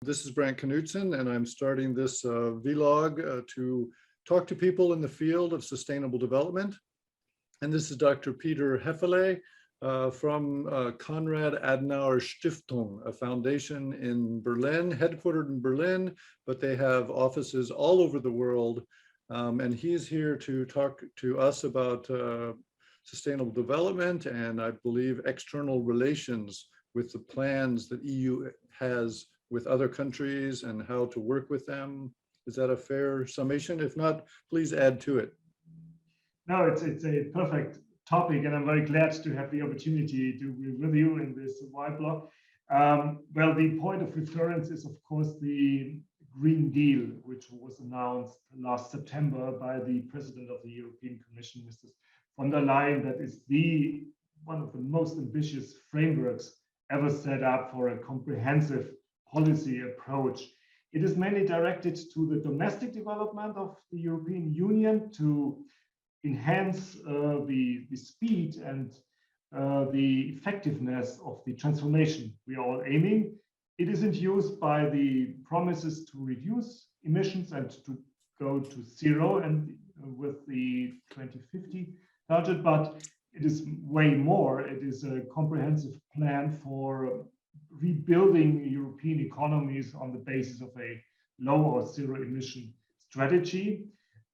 This is Brant Knudsen, and I'm starting this vlog to talk to people in the field of sustainable development. And this is Dr. Peter Hefele from Konrad Adenauer Stiftung, a foundation in Berlin, headquartered in Berlin, but they have offices all over the world. And he's here to talk to us about sustainable development and, I believe, external relations with the plans that EU has with other countries and how to work with them. Is that a fair summation? If not, please add to it. No, it's a perfect topic, and I'm very glad to have the opportunity to be with you in this wide blog. Well, the point of reference is, of course, the Green Deal, which was announced last September by the President of the European Commission, Mrs. von der Leyen. That is one of the most ambitious frameworks ever set up for a comprehensive policy approach. It is mainly directed to the domestic development of the European Union to enhance the speed and the effectiveness of the transformation we are all aiming. It is induced by the promises to reduce emissions and to go to zero and with the 2050 target, but it is way more. It is a comprehensive plan for rebuilding European economies on the basis of a low or zero emission strategy.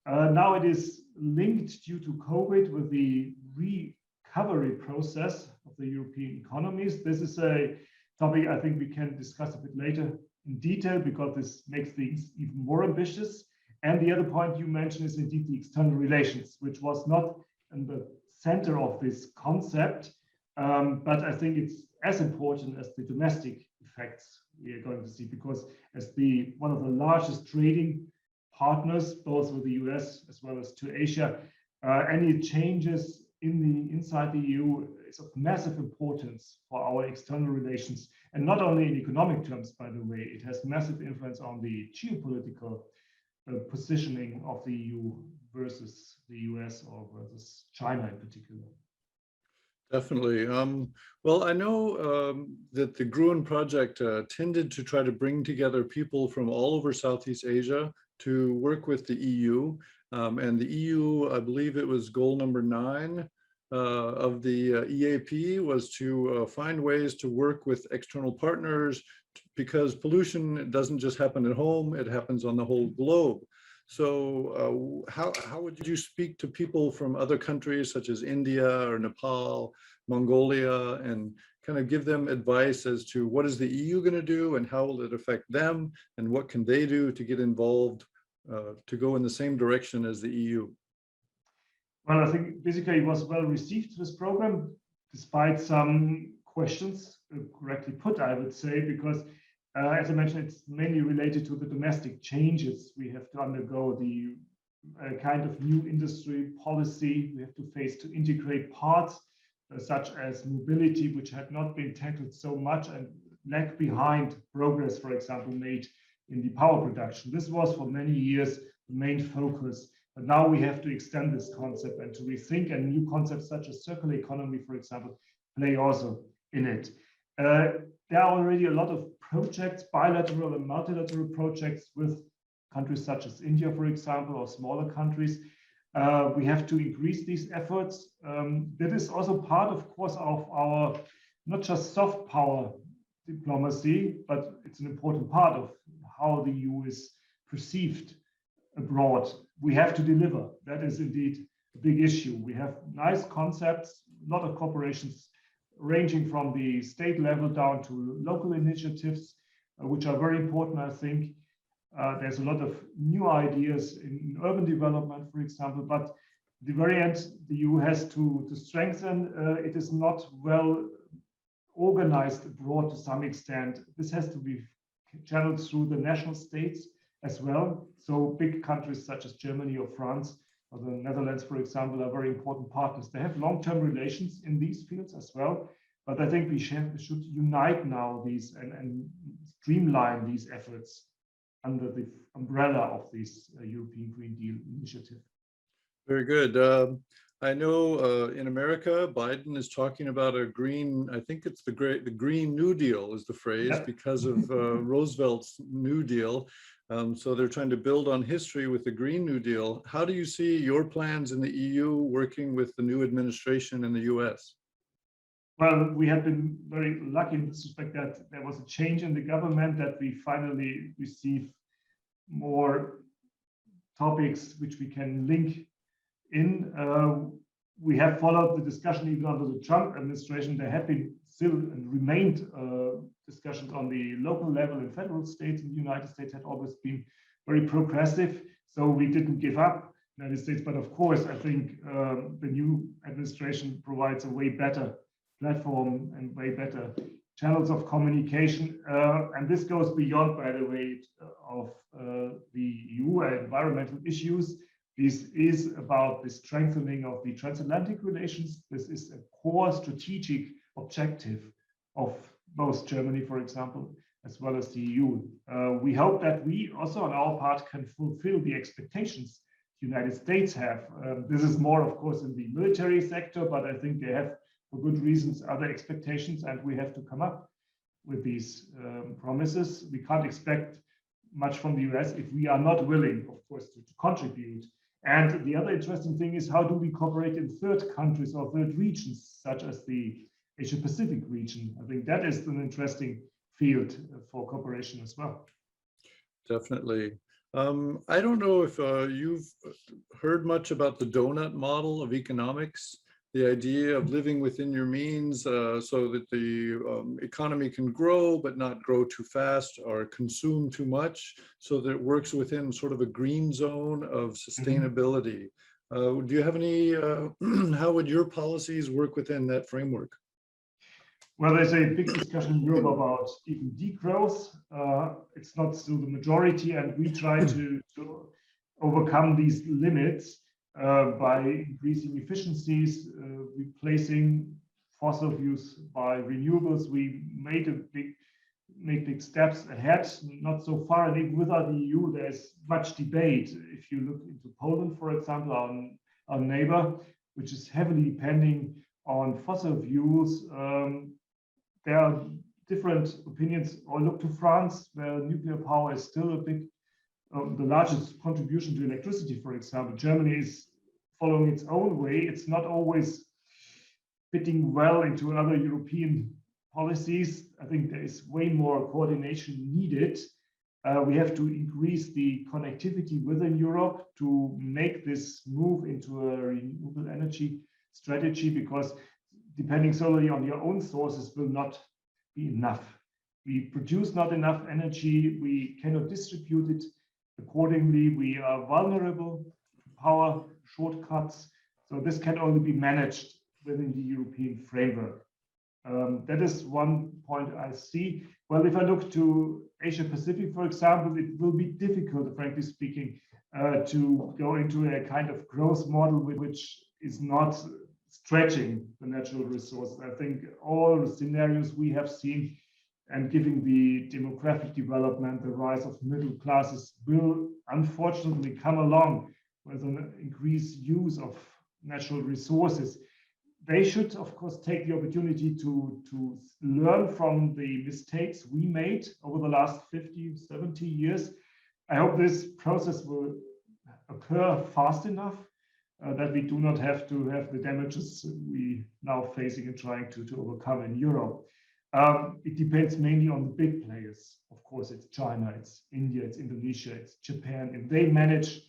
Now it is linked due to COVID with the recovery process of the European economies. This is a topic I think we can discuss a bit later in detail because this makes things even more ambitious. And the other point you mentioned is indeed the external relations, which was not in the center of this concept, but I think it's as important as the domestic effects we are going to see, because as one of the largest trading partners, both with the US as well as to Asia, any changes inside the EU is of massive importance for our external relations, and not only in economic terms, by the way. It has massive influence on the geopolitical positioning of the EU versus the US or versus China in particular. Definitely. Well, I know that the GRUEN project tended to try to bring together people from all over Southeast Asia to work with the EU. And the EU, I believe it was goal number 9 of the EAP, was to find ways to work with external partners, because pollution doesn't just happen at home, it happens on the whole globe. So how would you speak to people from other countries such as India or Nepal, Mongolia, and kind of give them advice as to what is the EU going to do and how will it affect them and what can they do to get involved to go in the same direction as the EU? Well, I think basically it was well received, this program, despite some questions correctly put, I would say, because as I mentioned, it's mainly related to the domestic changes we have to undergo, the kind of new industry policy we have to face to integrate parts such as mobility, which had not been tackled so much and lag behind progress, for example, made in the power production. This was for many years the main focus, but now we have to extend this concept and to rethink, and new concepts such as circular economy, for example, play also in it. There are already a lot of projects, bilateral and multilateral projects with countries such as India, for example, or smaller countries. We have to increase these efforts. That is also part, of course, of our not just soft power diplomacy, but it's an important part of how the EU is perceived abroad. We have to deliver. That is indeed a big issue. We have nice concepts, a lot of corporations ranging from the state level down to local initiatives, which are very important, I think. There's a lot of new ideas in urban development, for example, but at the very end, the EU has to strengthen. It is not well organized abroad to some extent. This has to be channeled through the national states as well. So big countries such as Germany or France or the Netherlands, for example, are very important partners. They have long-term relations in these fields as well. But I think we should unite now these and streamline these efforts under the umbrella of this European Green Deal initiative. Very good. I know in America, Biden is talking about a green, I think it's the Green New Deal is the phrase Yep. because of Roosevelt's New Deal. So they're trying to build on history with the Green New Deal. How do you see your plans in the EU working with the new administration in the US? Well, we have been very lucky in this respect that there was a change in the government, that we finally receive more topics which we can link in. We have followed the discussion even under the Trump administration. There have been still and remained discussions on the local level in federal states. In the United States had always been very progressive, so we didn't give up United States. But of course, I think the new administration provides a way better platform and way better channels of communication. And this goes beyond, by the way, of the EU environmental issues. This is about the strengthening of the transatlantic relations. This is a core strategic objective of both Germany, for example, as well as the EU. We hope that we also on our part can fulfill the expectations the United States have. This is more, of course, in the military sector, but I think they have, for good reasons, other expectations, and we have to come up with these promises. We can't expect much from the US if we are not willing, of course, to contribute. And the other interesting thing is, how do we cooperate in third countries or third regions, such as the Asia Pacific region? I think that is an interesting field for cooperation as well. Definitely. I don't know if you've heard much about the donut model of economics, the idea of living within your means so that the economy can grow, but not grow too fast or consume too much, so that it works within sort of a green zone of sustainability. Do you have any, how would your policies work within that framework? Well, there's a big discussion in Europe about even degrowth. It's not still the majority, and we try to overcome these limits by increasing efficiencies, replacing fossil fuels by renewables. We made big steps ahead, not so far. And even without the EU, there's much debate. If you look into Poland, for example, our neighbor, which is heavily depending on fossil fuels, there are different opinions. Or look to France, where nuclear power is still a big the largest contribution to electricity, for example. Germany is following its own way. It's not always fitting well into other European policies. I think there is way more coordination needed. We have to increase the connectivity within Europe to make this move into a renewable energy strategy, because depending solely on your own sources will not be enough. We produce not enough energy. We cannot distribute it accordingly. We are vulnerable to power shortcuts. So this can only be managed within the European framework. That is one point I see. Well, if I look to Asia Pacific, for example, it will be difficult, frankly speaking, to go into a kind of growth model which is not stretching the natural resources. I think all the scenarios we have seen, and given the demographic development, the rise of middle classes will unfortunately come along with an increased use of natural resources. They should, of course, take the opportunity to learn from the mistakes we made over the last 50, 70 years. I hope this process will occur fast enough that we do not have to have the damages we now facing and trying to overcome in Europe. It depends mainly on the big players. Of course, it's China, it's India, it's Indonesia, it's Japan. If they manage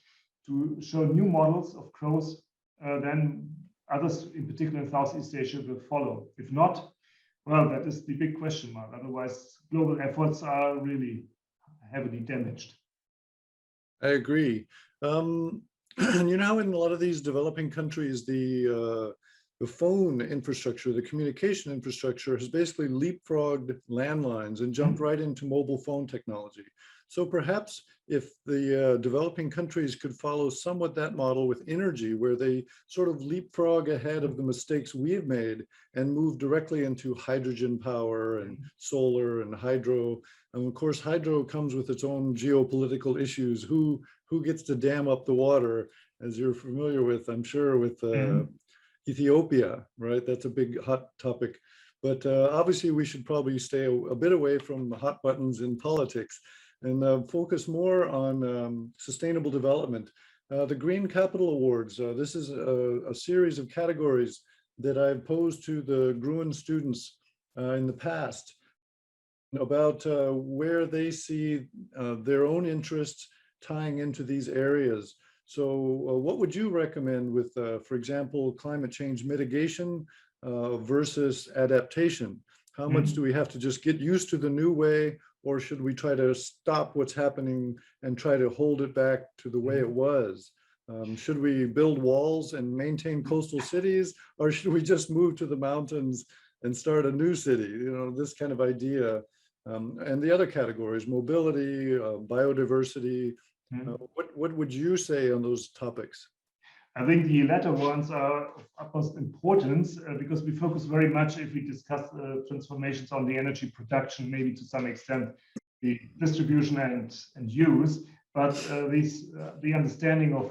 to show new models of growth, then others, in particular in Southeast Asia, will follow. If not, well, that is the big question mark. Otherwise, global efforts are really heavily damaged. I agree. You know, in a lot of these developing countries, the phone infrastructure, the communication infrastructure has basically leapfrogged landlines and jumped right into mobile phone technology. So perhaps if the developing countries could follow somewhat that model with energy, where they sort of leapfrog ahead of the mistakes we've made and move directly into hydrogen power and solar and hydro. And of course, hydro comes with its own geopolitical issues. Who gets to dam up the water, as you're familiar with, I'm sure, with Ethiopia, right? That's a big hot topic. But obviously, we should probably stay a bit away from the hot buttons in politics and focus more on sustainable development. The Green Capital Awards, this is a series of categories that I've posed to the GRUEN students in the past about where they see their own interests tying into these areas. So what would you recommend with, for example, climate change mitigation versus adaptation? How much do we have to just get used to the new way, or should we try to stop what's happening and try to hold it back to the way it was? Should we build walls and maintain coastal cities, or should we just move to the mountains and start a new city? You know, this kind of idea. And the other categories, mobility, biodiversity. What would you say on those topics? I think the latter ones are of utmost importance because we focus very much, if we discuss transformations, on the energy production, maybe to some extent the distribution and use. But the understanding of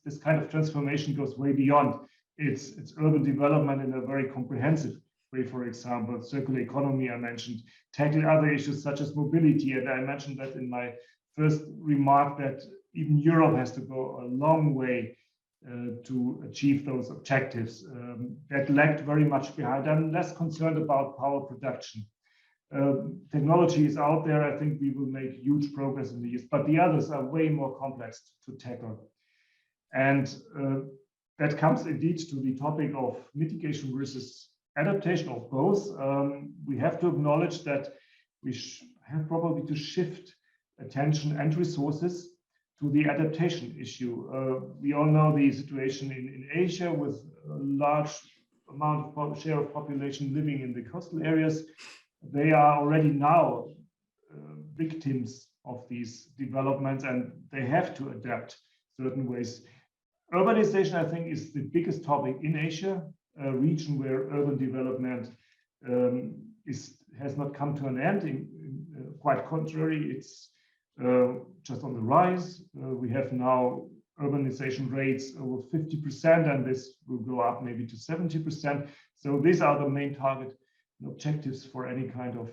this kind of transformation goes way beyond. It's urban development in a very comprehensive way. For example, circular economy I mentioned, tackle other issues such as mobility, and I mentioned that in my first remark that even Europe has to go a long way to achieve those objectives. That lagged very much behind. I'm less concerned about power production. Technology is out there. I think we will make huge progress in the years, but the others are way more complex to tackle. And that comes indeed to the topic of mitigation versus adaptation, of both. We have to acknowledge that we have probably to shift attention and resources to the adaptation issue. We all know the situation in Asia with a large amount of share of population living in the coastal areas. They are already now victims of these developments, and they have to adapt certain ways. Urbanization, I think, is the biggest topic in Asia, a region where urban development has not come to an end. Quite contrary, it's just on the rise. We have now urbanization rates over 50%, and this will go up maybe to 70%. So these are the main target objectives for any kind of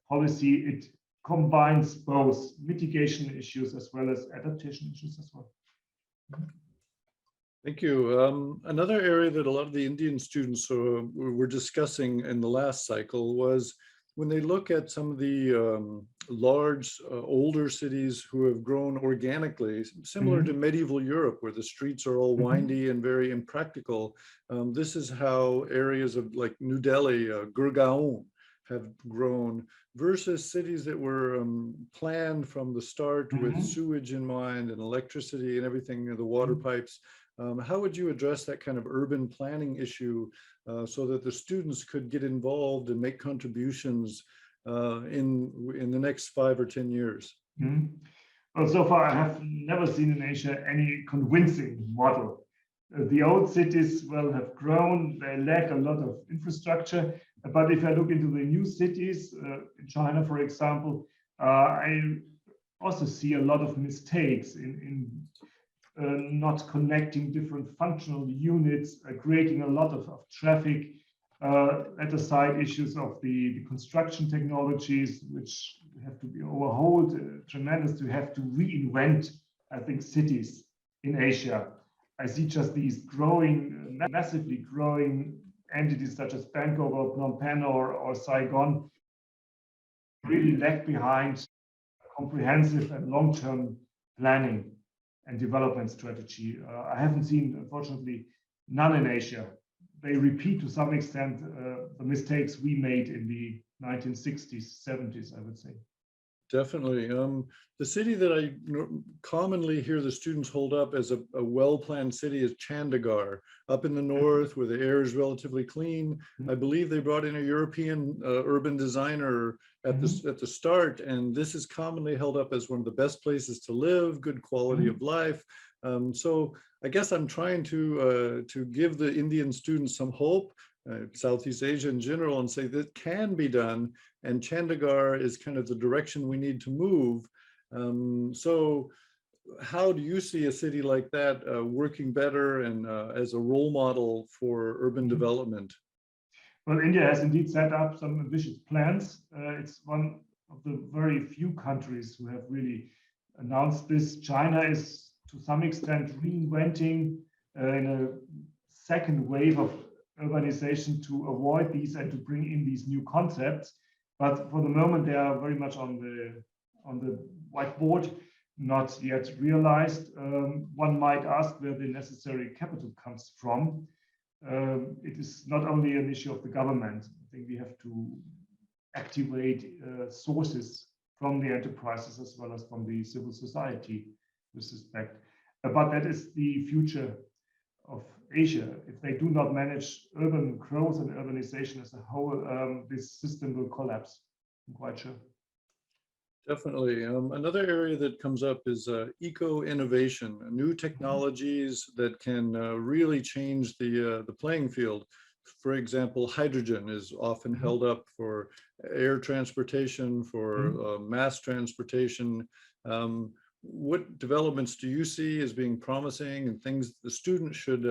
policy. It combines both mitigation issues as well as adaptation issues as well. Thank you. Another area that a lot of the Indian students were discussing in the last cycle was when they look at some of the large, older cities who have grown organically, similar to medieval Europe, where the streets are all windy and very impractical. This is how areas of like New Delhi, Gurgaon, have grown versus cities that were planned from the start with sewage in mind and electricity and everything, the water pipes. How would you address that kind of urban planning issue so that the students could get involved and make contributions in the next 5 or 10 years? Well, so far I have never seen in Asia any convincing model. The old cities, well, have grown. They lack a lot of infrastructure. But if I look into the new cities, in China, for example, I also see a lot of mistakes in not connecting different functional units, creating a lot of traffic, at the side issues of the construction technologies, which have to be overhauled, tremendous to have to reinvent, I think, cities in Asia. I see just these growing, massively growing entities such as Bangkok or Phnom Penh or Saigon really lag behind comprehensive and long-term planning and development strategy. I haven't seen, unfortunately, none in Asia. They repeat to some extent the mistakes we made in the 1960s, 70s, I would say. Definitely. The city that I commonly hear the students hold up as a well-planned city is Chandigarh, up in the north where the air is relatively clean. I believe they brought in a European urban designer at the start, and this is commonly held up as one of the best places to live, good quality of life. So I guess I'm trying to give the Indian students some hope, Southeast Asia in general, and say that can be done, and Chandigarh is kind of the direction we need to move. So how do you see a city like that working better and as a role model for urban development? Well, India has indeed set up some ambitious plans. It's one of the very few countries who have really announced this. China is to some extent reinventing in a second wave of urbanization to avoid these and to bring in these new concepts. But for the moment, they are very much on the whiteboard, not yet realized. One might ask where the necessary capital comes from. It is not only an issue of the government. I think we have to activate sources from the enterprises as well as from the civil society with respect. But that is the future of Asia. If they do not manage urban growth and urbanization as a whole, this system will collapse. I'm quite sure. Definitely. Another area that comes up is eco-innovation, new technologies that can really change the playing field. For example, hydrogen is often held up for air transportation, for mass transportation. What developments do you see as being promising and things the students should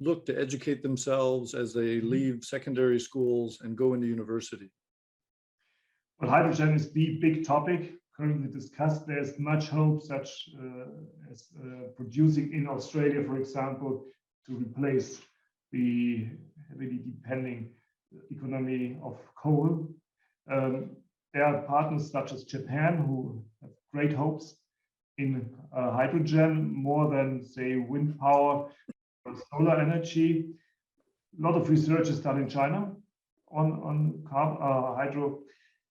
look to educate themselves as they leave secondary schools and go into university? Well, hydrogen is the big topic currently discussed. There's much hope, such as producing in Australia, for example, to replace the heavily depending economy of coal. There are partners such as Japan who have great hopes in hydrogen, more than, say, wind power or solar energy. A lot of research is done in China on hydro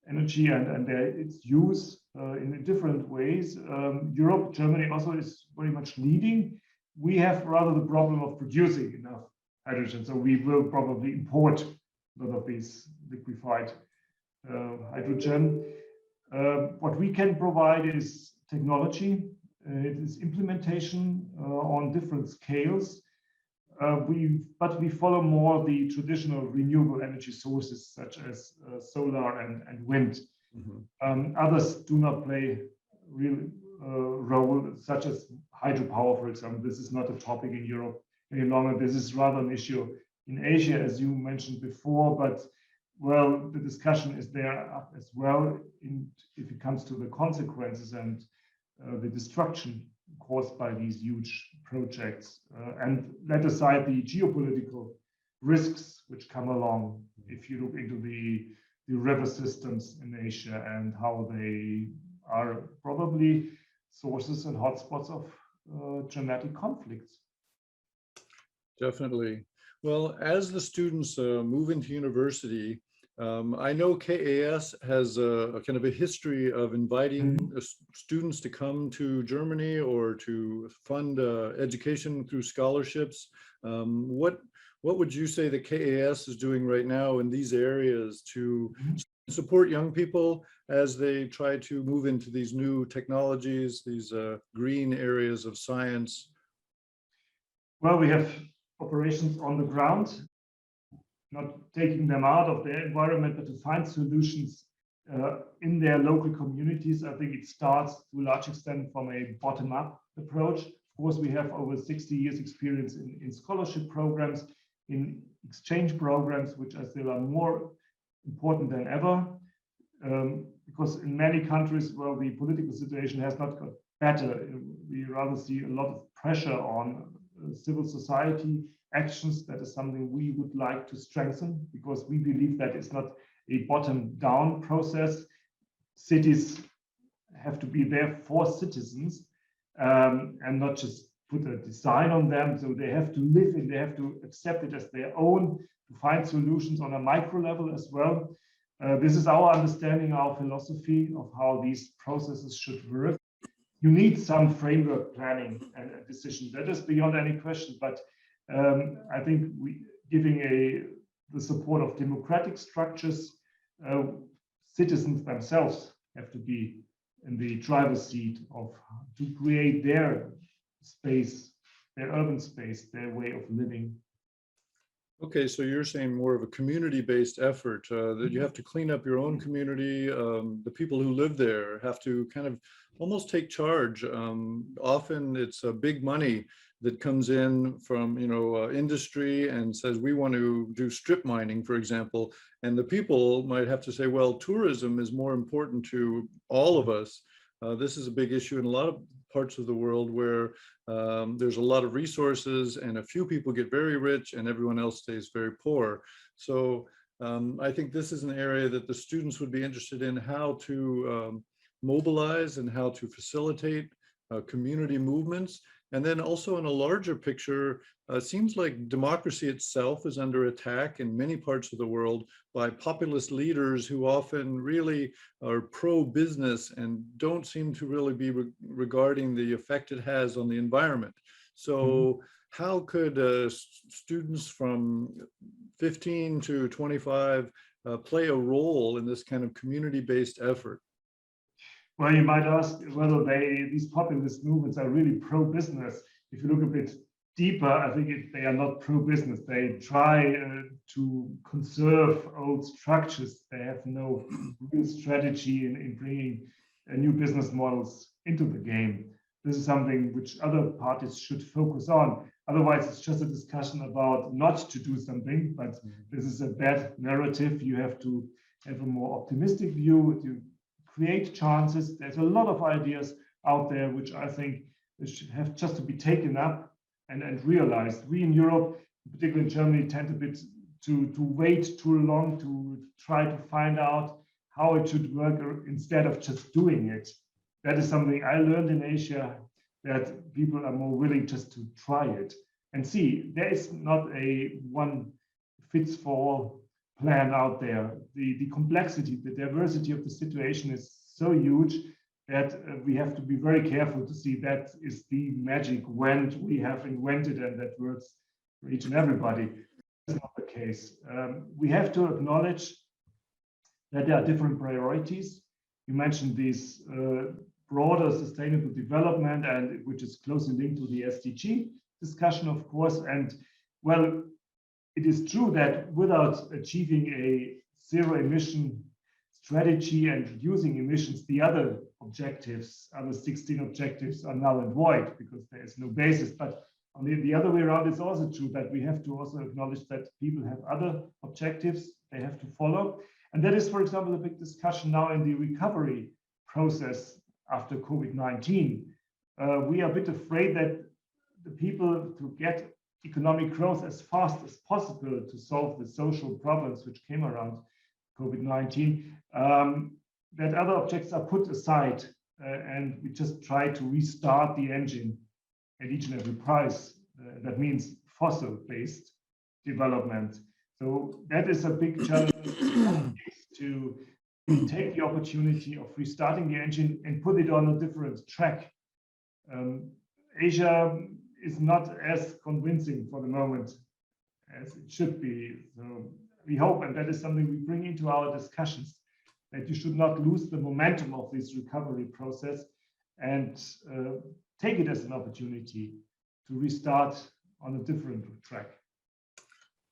energy and its use in different ways. Europe, Germany also is very much leading. We have rather the problem of producing enough hydrogen, so we will probably import a lot of these liquefied hydrogen. What we can provide is technology. It is implementation on different scales. But we follow more the traditional renewable energy sources such as solar and wind. Others do not play real role, such as hydropower, for example. This is not a topic in Europe any longer. This is rather an issue in Asia, as you mentioned before. But well, the discussion is there as well if it comes to the consequences and the destruction caused by these huge projects, and let aside the geopolitical risks which come along if you look into the river systems in Asia and how they are probably sources and hotspots of dramatic conflicts. Definitely. Well, as the students move into university, I know KAS has a kind of a history of inviting students to come to Germany or to fund education through scholarships. What would you say that KAS is doing right now in these areas to support young people as they try to move into these new technologies, these green areas of science? Well, we have operations on the ground, not taking them out of their environment, but to find solutions in their local communities. I think it starts to a large extent from a bottom-up approach. Of course, we have over 60 years experience in scholarship programs, in exchange programs, which I feel are more important than ever, because in many countries, well, the political situation has not got better. We rather see a lot of pressure on civil society actions. That is something we would like to strengthen, because we believe that it's not a bottom-down process. Cities have to be there for citizens and not just put a design on them. So they have to live in, they have to accept it as their own, to find solutions on a micro level as well. This is our understanding, our philosophy of how these processes should work. You need some framework planning and a decision. That is beyond any question. But I think giving the support of democratic structures, citizens themselves have to be in the driver's seat to create their space, their urban space, their way of living. Okay, so you're saying more of a community-based effort, that you have to clean up your own community. The people who live there have to kind of almost take charge. Often it's big money that comes in from, industry and says, we want to do strip mining, for example. And the people might have to say, well, tourism is more important to all of us. This is a big issue in a lot of parts of the world where there's a lot of resources and a few people get very rich and everyone else stays very poor. So I think this is an area that the students would be interested in, how to mobilize and how to facilitate community movements. And then also in a larger picture, it seems like democracy itself is under attack in many parts of the world by populist leaders who often really are pro-business and don't seem to really be regarding the effect it has on the environment. So how could students from 15 to 25 play a role in this kind of community-based effort? Well, you might ask whether these populist movements are really pro-business. If you look a bit deeper, I think they are not pro-business. They try to conserve old structures. They have no real strategy in bringing new business models into the game. This is something which other parties should focus on. Otherwise, it's just a discussion about not to do something, but this is a bad narrative. You have to have a more optimistic view. You create chances. There's a lot of ideas out there which I think have just to be taken up and realized. We in Europe, particularly in Germany, tend a bit to wait too long to try to find out how it should work instead of just doing it. That is something I learned in Asia, that people are more willing just to try it and see. There is not a one fits for all plan out there. The complexity, the diversity of the situation is so huge that we have to be very careful to see that is the magic wand we have invented and that works for each and everybody. That's not the case. We have to acknowledge that there are different priorities. You mentioned these broader sustainable development, and which is closely linked to the SDG discussion, of course. And well, it is true that without achieving a zero emission strategy and reducing emissions, the other objectives, other 16 objectives, are null and void because there is no basis. But on the other way around, it's also true that we have to also acknowledge that people have other objectives they have to follow. And that is, for example, a big discussion now in the recovery process after COVID-19. We are a bit afraid that the people to get economic growth as fast as possible to solve the social problems which came around COVID-19, that other objects are put aside and we just try to restart the engine at each and every price. That means fossil-based development. So that is a big challenge to take the opportunity of restarting the engine and put it on a different track. Asia is not as convincing for the moment as it should be. So we hope, and that is something we bring into our discussions, that you should not lose the momentum of this recovery process and take it as an opportunity to restart on a different track.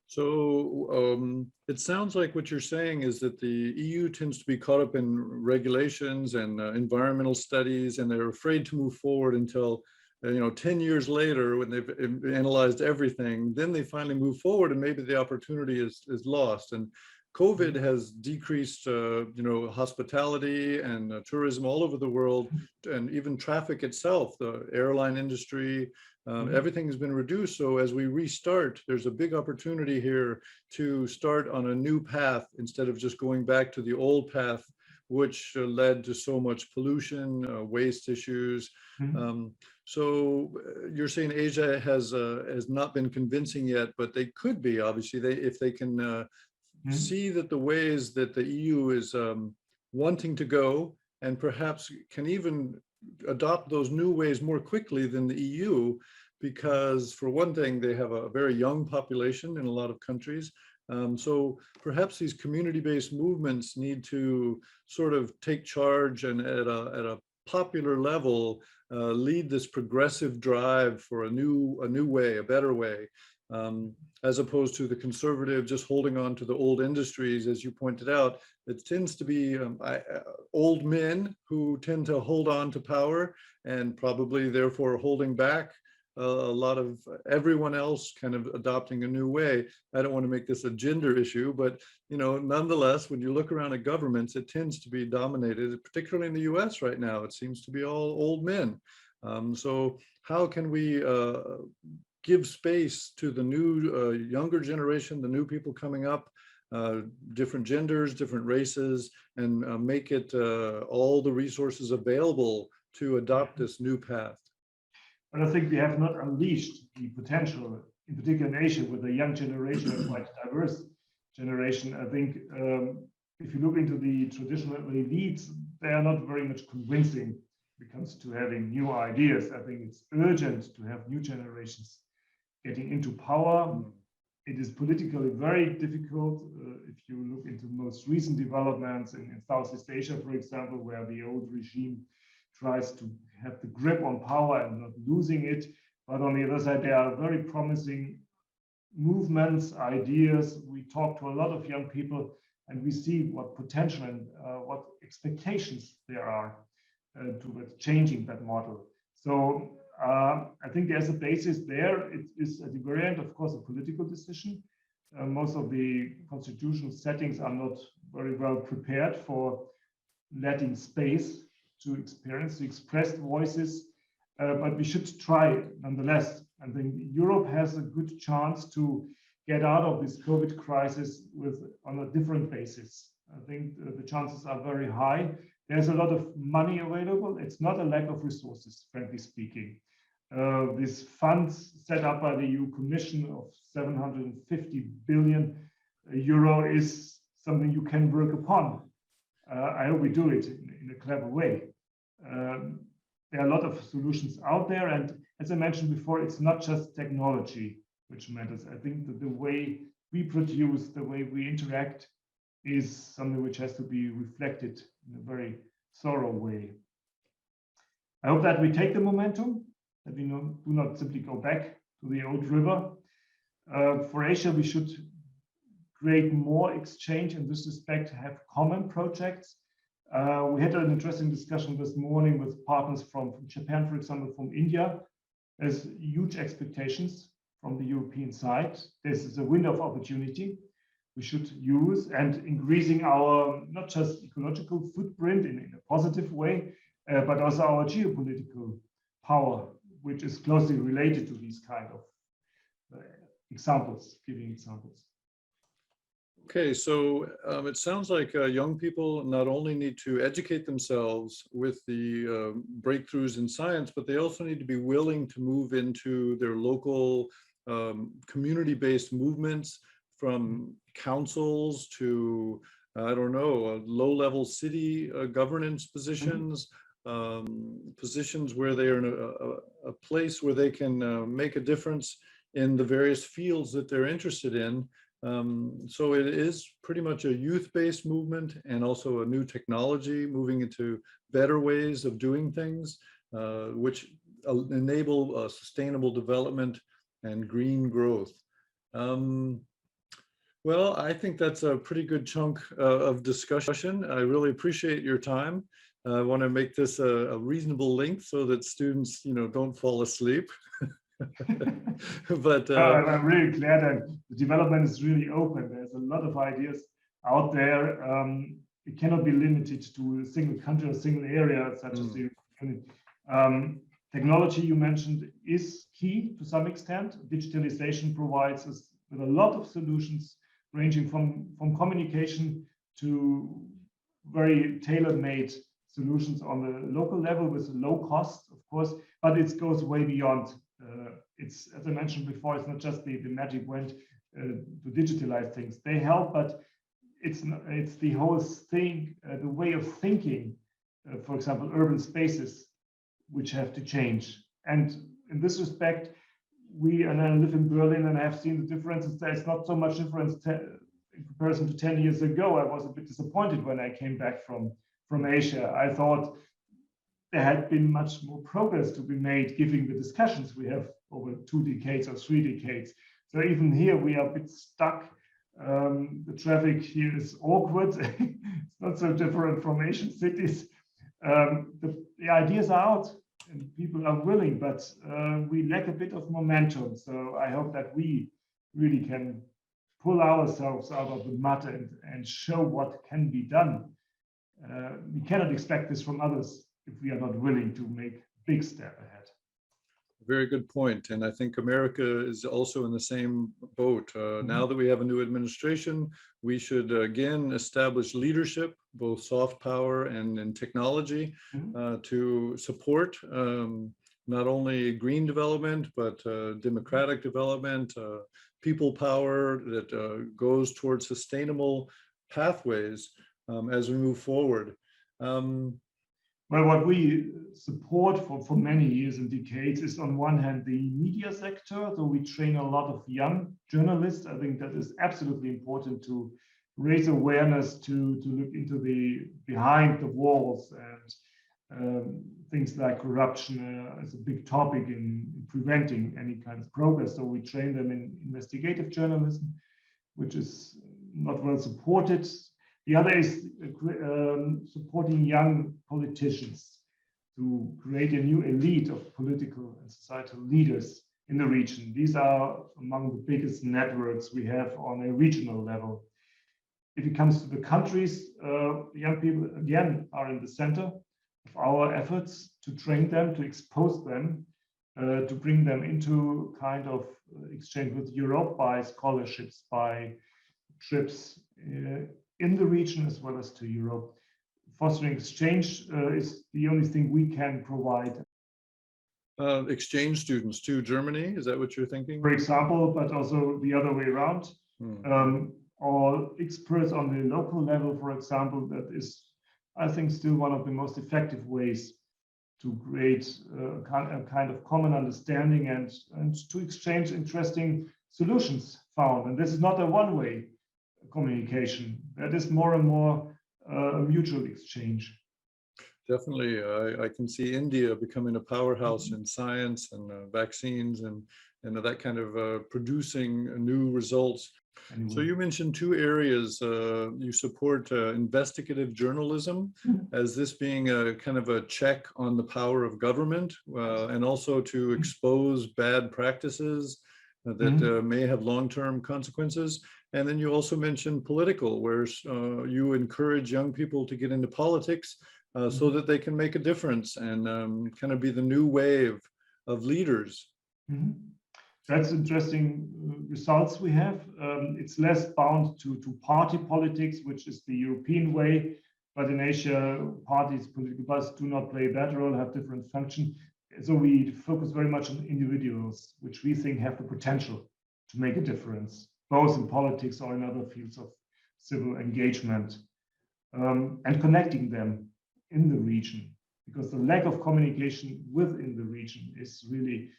So it sounds like what you're saying is that the EU tends to be caught up in regulations and environmental studies, and they're afraid to move forward until 10 years later, when they've analyzed everything, then they finally move forward and maybe the opportunity is lost. And COVID has decreased, hospitality and tourism all over the world, and even traffic itself, the airline industry, everything has been reduced. So as we restart, there's a big opportunity here to start on a new path instead of just going back to the old path, which led to so much pollution, waste issues. So you're saying Asia has not been convincing yet, but they could be, obviously, if they can see that the ways that the EU is wanting to go, and perhaps can even adopt those new ways more quickly than the EU, because for one thing, they have a very young population in a lot of countries. So perhaps these community-based movements need to sort of take charge and at a popular level lead this progressive drive for a new way, a better way. as opposed to the conservative just holding on to the old industries, as you pointed out. It tends to be old men who tend to hold on to power and probably therefore holding back a lot of everyone else kind of adopting a new way. I don't want to make this a gender issue, but nonetheless, when you look around at governments, it tends to be dominated, particularly in the US right now. It seems to be all old men. So how can we give space to the new younger generation, the new people coming up, different genders, different races, and make it all the resources available to adopt this new path? But I think we have not unleashed the potential, in particular in Asia, with a young generation, a quite diverse generation. I think if you look into the traditional elites, they are not very much convincing when it comes to having new ideas. I think it's urgent to have new generations getting into power. It is politically very difficult if you look into most recent developments in Southeast Asia, for example, where the old regime tries to have the grip on power and not losing it. But on the other side, there are very promising movements, ideas. We talk to a lot of young people and we see what potential and what expectations there are towards changing that model. So I think there's a basis there. It is at the very end, of course, a political decision. Most of the constitutional settings are not very well prepared for letting space to experience, to express voices, but we should try nonetheless. I think Europe has a good chance to get out of this COVID crisis on a different basis. I think the chances are very high. There's a lot of money available. It's not a lack of resources, frankly speaking. This funds set up by the EU Commission of 750 billion euro is something you can work upon. I hope we do it in a clever way. There are a lot of solutions out there, and as I mentioned before, it's not just technology which matters. I think that the way we produce, the way we interact is something which has to be reflected in a very thorough way. I hope that we take the momentum, that we do not simply go back to the old river. For Asia, we should create more exchange in this respect, have common projects. We had an interesting discussion this morning with partners from Japan, for example, from India. There's huge expectations from the European side. This is a window of opportunity we should use, and increasing our not just ecological footprint in a positive way, but also our geopolitical power, which is closely related to these kind of giving examples. Okay, so it sounds like young people not only need to educate themselves with the breakthroughs in science, but they also need to be willing to move into their local community-based movements, from councils to, I don't know, low-level city governance positions, positions where they are in a place where they can make a difference in the various fields that they're interested in. So it is pretty much a youth-based movement, and also a new technology moving into better ways of doing things, which enable sustainable development and green growth. Well, I think that's a pretty good chunk of discussion. I really appreciate your time. I want to make this a reasonable length so that students, don't fall asleep. But I'm really glad that the development is really open. There's a lot of ideas out there. It cannot be limited to a single country or single area, such as the technology you mentioned is key to some extent. Digitalization provides us with a lot of solutions, ranging from communication to very tailor-made solutions on the local level with low cost, of course, but it goes way beyond. It's, as I mentioned before, it's not just the magic wand to digitalize things. They help, but it's the whole thing, the way of thinking, for example, urban spaces, which have to change. And in this respect, and I live in Berlin and I have seen the differences. There's not so much difference in comparison to 10 years ago. I was a bit disappointed when I came back from Asia. I thought there had been much more progress to be made, given the discussions we have over 2 decades or 3 decades. So even here we are a bit stuck. The traffic here is awkward. It's not so different from Asian cities. The ideas are out and people are willing, but we lack a bit of momentum. So I hope that we really can pull ourselves out of the mud and show what can be done. We cannot expect this from others if we are not willing to make a big step ahead. Very good point. And I think America is also in the same boat. Now that we have a new administration, we should again establish leadership, both soft power and in technology, to support not only green development, but democratic development, people power that goes towards sustainable pathways as we move forward. Well, what we support for many years and decades is on one hand the media sector. So we train a lot of young journalists. I think that is absolutely important to raise awareness, to look into the behind the walls, and things like corruption is a big topic in preventing any kind of progress. So we train them in investigative journalism, which is not well supported. The other is supporting young politicians to create a new elite of political and societal leaders in the region. These are among the biggest networks we have on a regional level. If it comes to the countries, young people again are in the center of our efforts to train them, to expose them, to bring them into kind of exchange with Europe by scholarships, by trips in the region as well as to Europe. Fostering exchange is the only thing we can provide. Exchange students to Germany, is that what you're thinking? For example, but also the other way around. Or experts on the local level, for example, that is, I think, still one of the most effective ways to create a kind of common understanding and to exchange interesting solutions found. And this is not a one-way communication. That is more and more a mutual exchange. Definitely. I can see India becoming a powerhouse in science and vaccines and that kind of producing new results. So you mentioned two areas. You support investigative journalism as this being a kind of a check on the power of government, and also to expose bad practices that may have long-term consequences. And then you also mentioned political, where you encourage young people to get into politics so that they can make a difference and kind of be the new wave of leaders. That's interesting results we have. It's less bound to party politics, which is the European way. But in Asia, parties, political parties do not play that role, have different function. So we focus very much on individuals, which we think have the potential to make a difference, both in politics or in other fields of civil engagement, and connecting them in the region, because the lack of communication within the region is really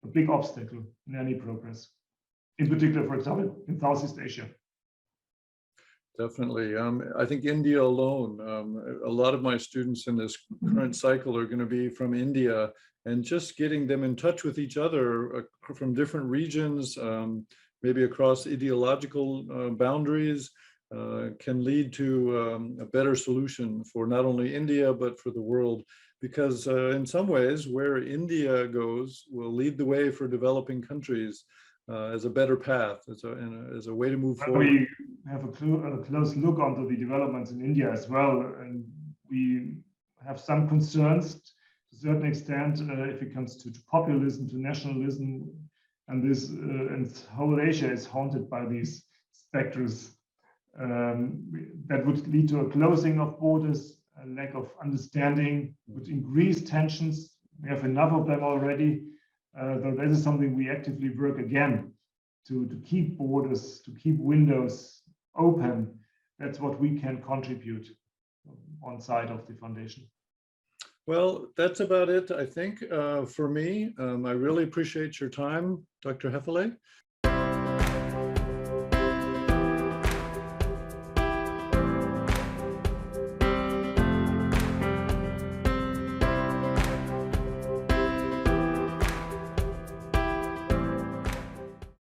a big obstacle in any progress, in particular, for example, in Southeast Asia. Definitely. I think India alone, a lot of my students in this current cycle are going to be from India, and just getting them in touch with each other from different regions, maybe across ideological boundaries, can lead to a better solution for not only India, but for the world. Because in some ways, where India goes will lead the way for developing countries as a better path, as a way to move forward. We have a close look onto the developments in India as well, and we have some concerns to a certain extent if it comes to populism, to nationalism, and this and whole Asia is haunted by these specters that would lead to a closing of borders, a lack of understanding, would increase tensions. We have enough of them already. So this is something we actively work again to keep borders, to keep windows open. That's what we can contribute on side of the foundation. Well, that's about it, I think, for me. I really appreciate your time, Dr. Hefele.